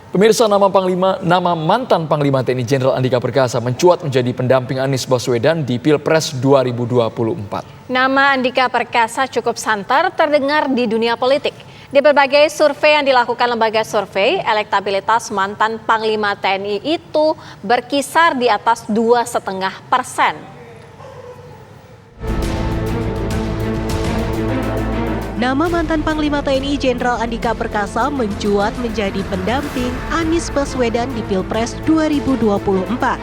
Pemirsa, nama mantan Panglima TNI Jenderal Andika Perkasa mencuat menjadi pendamping Anies Baswedan di Pilpres 2024. Nama Andika Perkasa cukup santer terdengar di dunia politik. Di berbagai survei yang dilakukan lembaga survei, elektabilitas mantan Panglima TNI itu berkisar di atas 2,5%. Nama mantan Panglima TNI Jenderal Andika Perkasa mencuat menjadi pendamping Anies Baswedan di Pilpres 2024.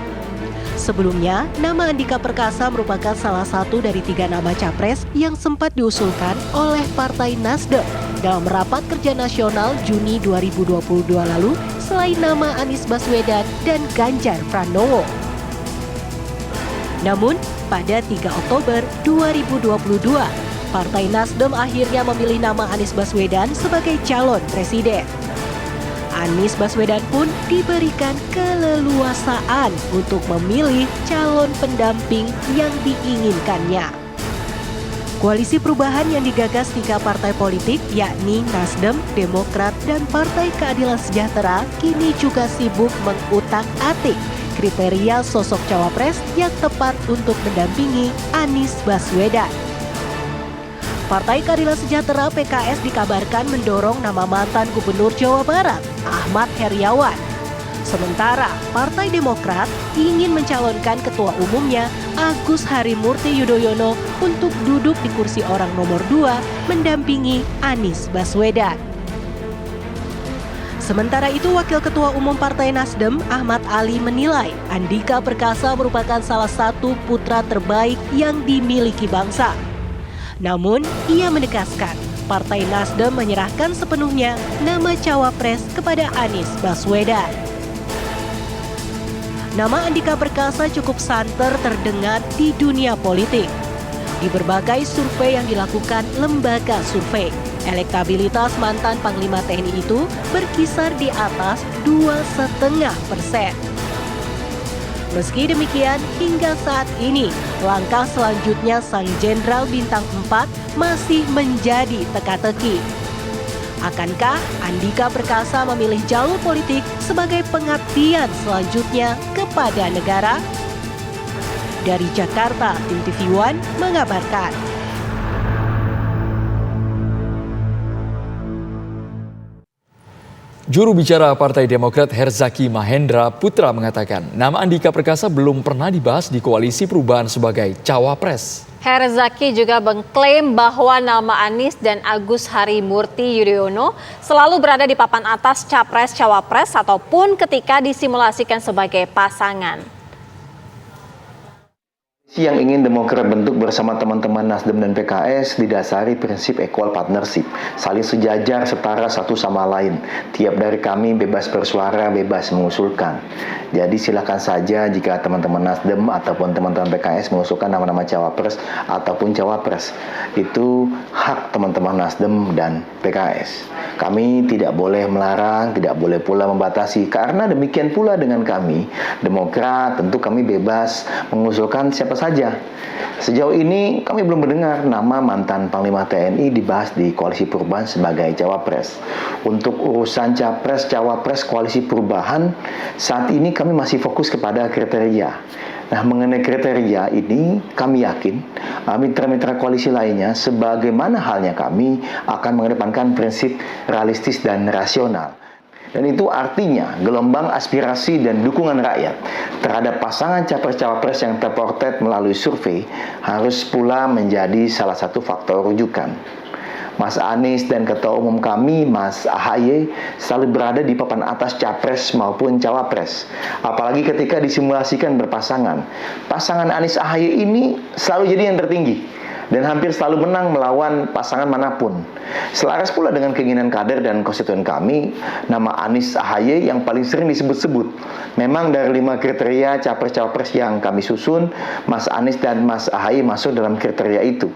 Sebelumnya, nama Andika Perkasa merupakan salah satu dari 3 nama capres yang sempat diusulkan oleh Partai Nasdem dalam rapat kerja nasional Juni 2022 lalu selain nama Anies Baswedan dan Ganjar Pranowo. Namun, pada 3 Oktober 2022, Partai Nasdem akhirnya memilih nama Anies Baswedan sebagai calon presiden. Anies Baswedan pun diberikan keleluasaan untuk memilih calon pendamping yang diinginkannya. Koalisi perubahan yang digagas 3 partai politik yakni Nasdem, Demokrat, dan Partai Keadilan Sejahtera kini juga sibuk mengutak-atik kriteria sosok cawapres yang tepat untuk mendampingi Anies Baswedan. Partai Keadilan Sejahtera (PKS) dikabarkan mendorong nama mantan Gubernur Jawa Barat, Ahmad Heriawan. Sementara Partai Demokrat ingin mencalonkan ketua umumnya, Agus Harimurti Yudhoyono, untuk duduk di kursi orang nomor 2 mendampingi Anies Baswedan. Sementara itu, Wakil Ketua Umum Partai Nasdem, Ahmad Ali, menilai Andika Perkasa merupakan salah satu putra terbaik yang dimiliki bangsa. Namun, ia menegaskan Partai Nasdem menyerahkan sepenuhnya nama cawapres kepada Anies Baswedan. Nama Andika Perkasa cukup santer terdengar di dunia politik. Di berbagai survei yang dilakukan lembaga survei, elektabilitas mantan Panglima TNI itu berkisar di atas 2,5%. Meski demikian, hingga saat ini, langkah selanjutnya sang Jenderal Bintang 4 masih menjadi teka-teki. Akankah Andika Perkasa memilih jalur politik sebagai pengabdian selanjutnya kepada negara? Dari Jakarta, Tim TV One mengabarkan. Juru bicara Partai Demokrat Herzaki Mahendra Putra mengatakan nama Andika Perkasa belum pernah dibahas di Koalisi Perubahan sebagai cawapres. Herzaki juga mengklaim bahwa nama Anies dan Agus Harimurti Yudhoyono selalu berada di papan atas capres-cawapres ataupun ketika disimulasikan sebagai pasangan. Yang ingin Demokrat bentuk bersama teman-teman Nasdem dan PKS didasari prinsip equal partnership, saling sejajar, setara satu sama lain. Tiap dari kami bebas bersuara, bebas mengusulkan. Jadi silakan saja jika teman-teman Nasdem ataupun teman-teman PKS mengusulkan nama-nama cawapres ataupun cawapres. Itu hak teman-teman Nasdem dan PKS. Kami tidak boleh melarang, tidak boleh pula membatasi. Karena demikian pula dengan kami, Demokrat, tentu kami bebas mengusulkan siapa saja. Sejauh ini kami belum mendengar nama mantan Panglima TNI dibahas di Koalisi Perubahan sebagai cawapres. Untuk urusan capres, cawapres Koalisi Perubahan, saat ini kami masih fokus kepada kriteria. Nah, mengenai kriteria ini, kami yakin mitra-mitra koalisi lainnya, sebagaimana halnya kami, akan mengedepankan prinsip realistis dan rasional. Dan itu artinya gelombang aspirasi dan dukungan rakyat terhadap pasangan capres-cawapres yang terpotret melalui survei harus pula menjadi salah satu faktor rujukan. Mas Anies dan Ketua Umum kami, Mas AHY, selalu berada di papan atas capres maupun cawapres. Apalagi ketika disimulasikan berpasangan. Pasangan Anies AHY ini selalu jadi yang tertinggi dan hampir selalu menang melawan pasangan manapun. Selaras pula dengan keinginan kader dan konstituen kami, nama Anies AHY yang paling sering disebut-sebut. Memang dari 5 kriteria capres-cawapres yang kami susun, Mas Anies dan Mas AHY masuk dalam kriteria itu.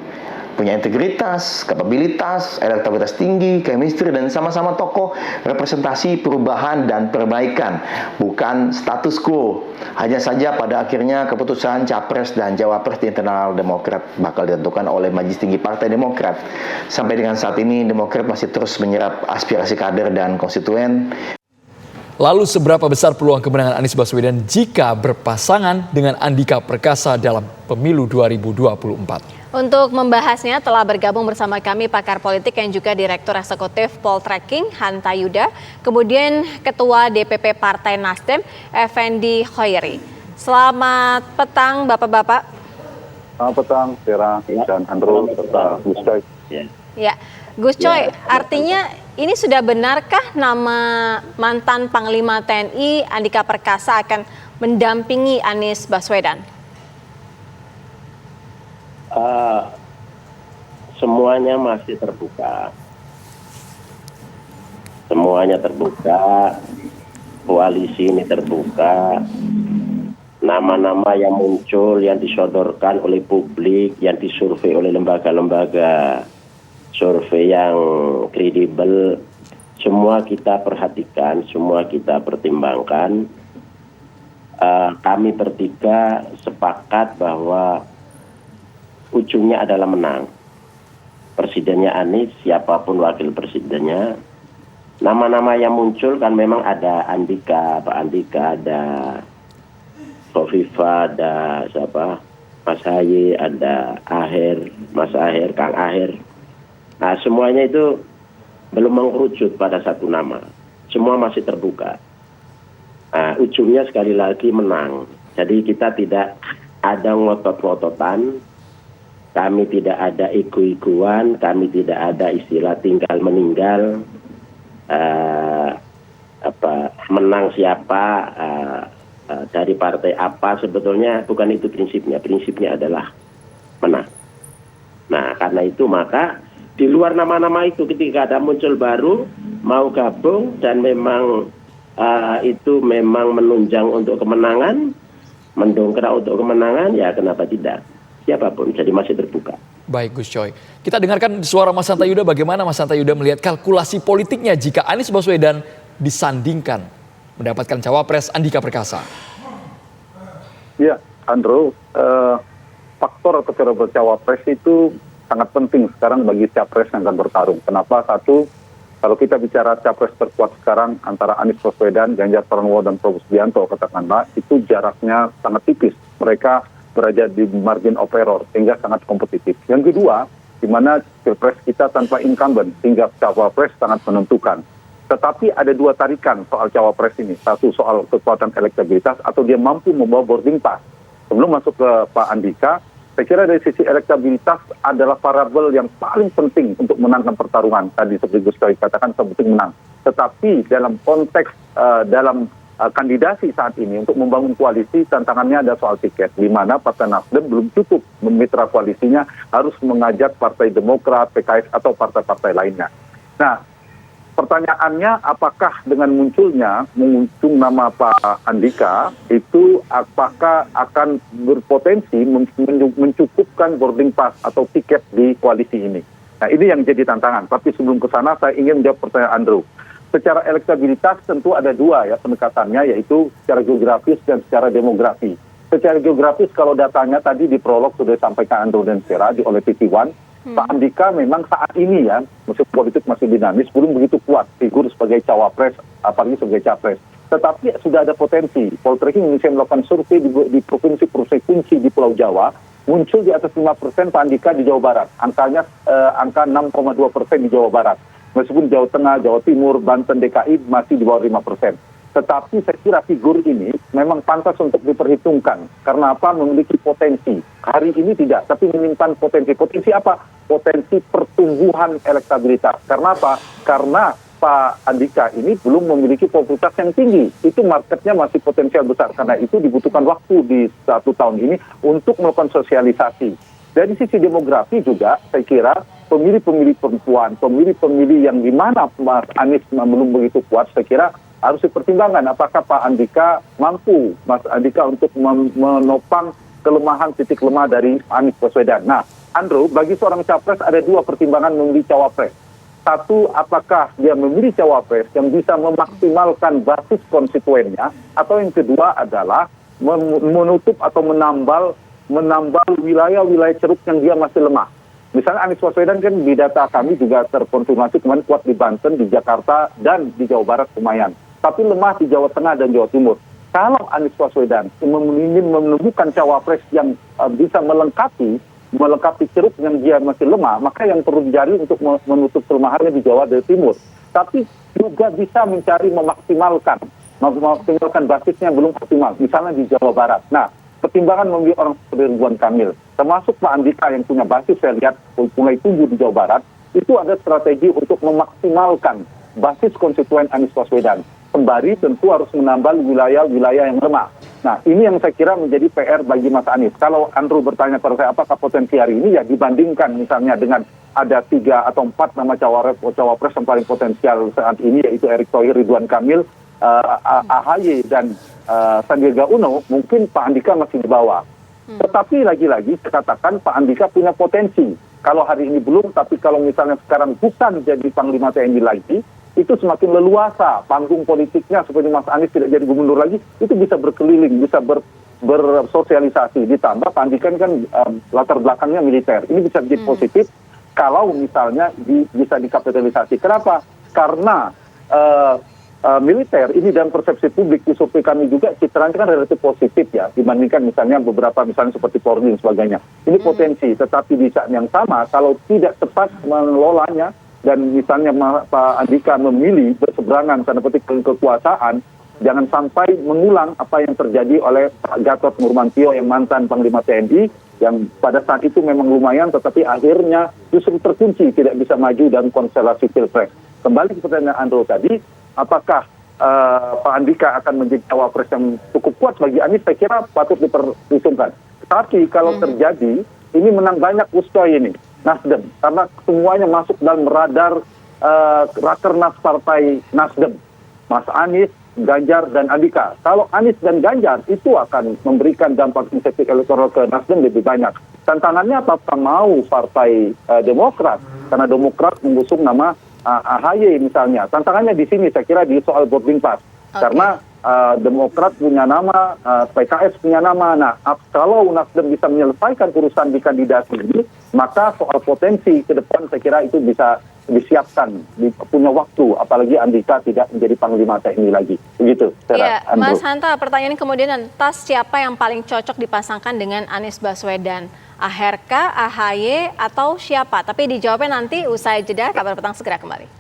Punya integritas, kapabilitas, elektabilitas tinggi, chemistry, dan sama-sama tokoh representasi perubahan dan perbaikan, bukan status quo. Hanya saja pada akhirnya keputusan capres dan cawapres di internal Demokrat bakal ditentukan oleh Majelis Tinggi Partai Demokrat. Sampai dengan saat ini, Demokrat masih terus menyerap aspirasi kader dan konstituen. Lalu seberapa besar peluang kemenangan Anies Baswedan jika berpasangan dengan Andika Perkasa dalam pemilu 2024? Untuk membahasnya telah bergabung bersama kami pakar politik yang juga Direktur Eksekutif Poltreking Hanta Yuda, kemudian Ketua DPP Partai Nasdem Effendi Khoiri. Selamat petang Bapak-Bapak. Selamat petang, Vera dan Andrew serta Gus Coy. Ya, Gus Coy, artinya ini sudah benarkah nama mantan Panglima TNI Andika Perkasa akan mendampingi Anies Baswedan? Semuanya masih terbuka. Semuanya terbuka, koalisi ini terbuka. Nama-nama yang muncul, yang disodorkan oleh publik, yang disurvei oleh lembaga-lembaga survei yang kredibel, semua kita perhatikan, semua kita pertimbangkan. Kami bertiga sepakat bahwa ujungnya adalah menang. Presidennya Anies, siapapun wakil presidennya. Nama-nama yang muncul kan memang ada Andika, Pak Andika, ada Kofifa, ada siapa? Mas Haye, ada Aher, Mas Aher, Kang Aher. Nah, semuanya itu belum mengerucut pada satu nama. Semua masih terbuka. Nah, ujungnya sekali lagi menang. Jadi kita tidak ada ngotot-ngototan, kami tidak ada ego-egoan, kami tidak ada istilah tinggal meninggal, menang siapa, dari partai apa, sebetulnya bukan itu prinsipnya. Prinsipnya adalah menang. Nah, karena itu maka di luar nama-nama itu ketika ada muncul baru mau gabung dan memang itu memang menunjang untuk kemenangan, mendongkrak untuk kemenangan, ya kenapa tidak? Siapapun, jadi masih terbuka. Baik Gus Coy, kita dengarkan suara Mas Hanta Yuda, bagaimana Mas Hanta Yuda melihat kalkulasi politiknya jika Anies Baswedan disandingkan mendapatkan cawapres Andika Perkasa. Ya, Andrew, faktor atau variabel cawapres itu sangat penting sekarang bagi capres yang akan bertarung. Kenapa? Satu, kalau kita bicara capres terkuat sekarang antara Anies Baswedan, Ganjar Pranowo, dan Prabowo Subianto, katakanlah, itu jaraknya sangat tipis. Mereka berada di margin of error, sehingga sangat kompetitif. Yang kedua, di mana pilpres kita tanpa incumbent, sehingga cawapres sangat menentukan. Tetapi ada dua tarikan soal cawapres ini. Satu, soal kekuatan elektabilitas, atau dia mampu membawa boarding pass. Sebelum masuk ke Pak Andika, saya kira dari sisi elektabilitas adalah variabel yang paling penting untuk menangkan pertarungan. Tadi seperti Gus Coy katakan, penting menang. Tetapi dalam konteks, dalam kandidasi saat ini untuk membangun koalisi, tantangannya ada soal tiket, di mana Partai Nasdem belum cukup memitra koalisinya, harus mengajak Partai Demokrat, PKS, atau partai-partai lainnya. Nah, pertanyaannya, apakah dengan munculnya mengusung nama Pak Andika itu apakah akan berpotensi mencukupkan boarding pass atau tiket di koalisi ini? Nah, ini yang jadi tantangan. Tapi sebelum ke sana, saya ingin menjawab pertanyaan Andrew. Secara elektabilitas tentu ada dua ya pendekatannya, yaitu secara geografis dan secara demografi. Secara geografis kalau datanya tadi di prolog sudah disampaikan Andrew dan Vera oleh TV1, Pak Andika memang saat ini ya, musim politik masih dinamis, belum begitu kuat figur sebagai cawapres, apalagi sebagai capres. Tetapi sudah ada potensi. Poltreking Indonesia melakukan survei di provinsi-provinsi kunci di Pulau Jawa, muncul di atas 5% Pak Andika di Jawa Barat. Angkanya angka 6,2% di Jawa Barat. Meskipun Jawa Tengah, Jawa Timur, Banten, DKI masih di bawah 5%. Tetapi saya kira figur ini memang pantas untuk diperhitungkan. Karena apa? Memiliki potensi. Hari ini tidak, tapi menyimpan potensi. Potensi apa? Potensi pertumbuhan elektabilitas. Karena apa? Karena Pak Andika ini belum memiliki popularitas yang tinggi. Itu marketnya masih potensial besar. Karena itu dibutuhkan waktu di 1 tahun ini untuk melakukan sosialisasi. Dari sisi demografi juga, saya kira pemilih-pemilih perempuan, pemilih-pemilih yang di mana Mas Anies belum begitu kuat, saya kira harus dipertimbangkan apakah Pak Andika mampu, Mas Andika, untuk menopang kelemahan titik lemah dari Anies Baswedan. Nah, Andrew, bagi seorang capres ada dua pertimbangan memilih cawapres. Satu, apakah dia memilih cawapres yang bisa memaksimalkan basis konstituennya, atau yang kedua adalah menutup atau menambal wilayah-wilayah ceruk yang dia masih lemah. Misalnya Anies Baswedan kan di data kami juga terkonfirmasi kemarin kuat di Banten, di Jakarta, dan di Jawa Barat lumayan. tapi lemah di Jawa Tengah dan Jawa Timur. Kalau Anies Baswedan ingin menemukan cawapres yang bisa melengkapi ceruk yang dia masih lemah, maka yang perlu dicari untuk menutup kelemahannya di Jawa dan Timur. Tapi juga bisa mencari memaksimalkan basisnya belum optimal, misalnya di Jawa Barat. Nah, pertimbangan memilih orang seperti Ridwan Kamil, termasuk Pak Andika yang punya basis saya lihat mulai tumbuh di Jawa Barat, itu ada strategi untuk memaksimalkan basis konstituen Anies Baswedan. Sembari tentu harus menambah wilayah-wilayah yang lemah. Nah, ini yang saya kira menjadi PR bagi Mas Anies. Kalau Andrew bertanya pada saya apakah potensi hari ini, ya dibandingkan misalnya dengan ada 3 atau 4 nama cawapres yang paling potensial saat ini, yaitu Erick Thohir, Ridwan Kamil, AHY, dan Sandiaga Uno, mungkin Pak Andika masih di bawah. Tetapi lagi-lagi saya katakan Pak Andika punya potensi. Kalau hari ini belum, tapi kalau misalnya sekarang bukan jadi Panglima TNI lagi, itu semakin leluasa panggung politiknya, seperti Mas Anies tidak jadi gubernur lagi, itu bisa berkeliling, bisa bersosialisasi. Ditambah Pak Andika kan latar belakangnya militer. Ini bisa jadi positif kalau misalnya bisa dikapitalisasi. Kenapa? Karena militer ini dan persepsi publik di survei kami juga citranya kan relatif positif ya, dibandingkan misalnya beberapa misalnya seperti Polri dan sebagainya. Ini potensi, tetapi di saat yang sama kalau tidak tepat mengelolanya, dan misalnya Pak Andika memilih berseberangan tanda petik kekuasaan, jangan sampai mengulang apa yang terjadi oleh Pak Gatot Nurmantio yang mantan Panglima TNI, yang pada saat itu memang lumayan, tetapi akhirnya justru terkunci tidak bisa maju dalam konstelasi Pilpres. Kembali ke pertanyaan Andrew tadi, apakah Pak Andika akan menjadi cawapres yang cukup kuat bagi Anies? Saya kira patut diperhitungkan. Tapi kalau terjadi, ini menang banyak Ustoy ini, Nasdem, karena semuanya masuk dalam radar Rakernas Partai Nasdem, Mas Anies, Ganjar, dan Andika. Kalau Anies dan Ganjar itu akan memberikan dampak insentif elektoral ke Nasdem lebih banyak. Tantangannya apakah mau Partai Demokrat, karena Demokrat mengusung nama AHY misalnya. Tantangannya di sini saya kira di soal boarding pass. Karena Demokrat punya nama, PKS punya nama. Nah, kalau Nasdem bisa menyelesaikan urusan di kandidasi ini, maka soal potensi ke depan saya kira itu bisa disiapkan, punya waktu, apalagi Andika tidak menjadi Panglima TNI lagi. Begitu. Iya, Mas Hanta, pertanyaan kemudian lantas siapa yang paling cocok dipasangkan dengan Anies Baswedan? AHR, AHY, atau siapa? Tapi dijawabnya nanti usai jeda. Kabar Petang segera kembali.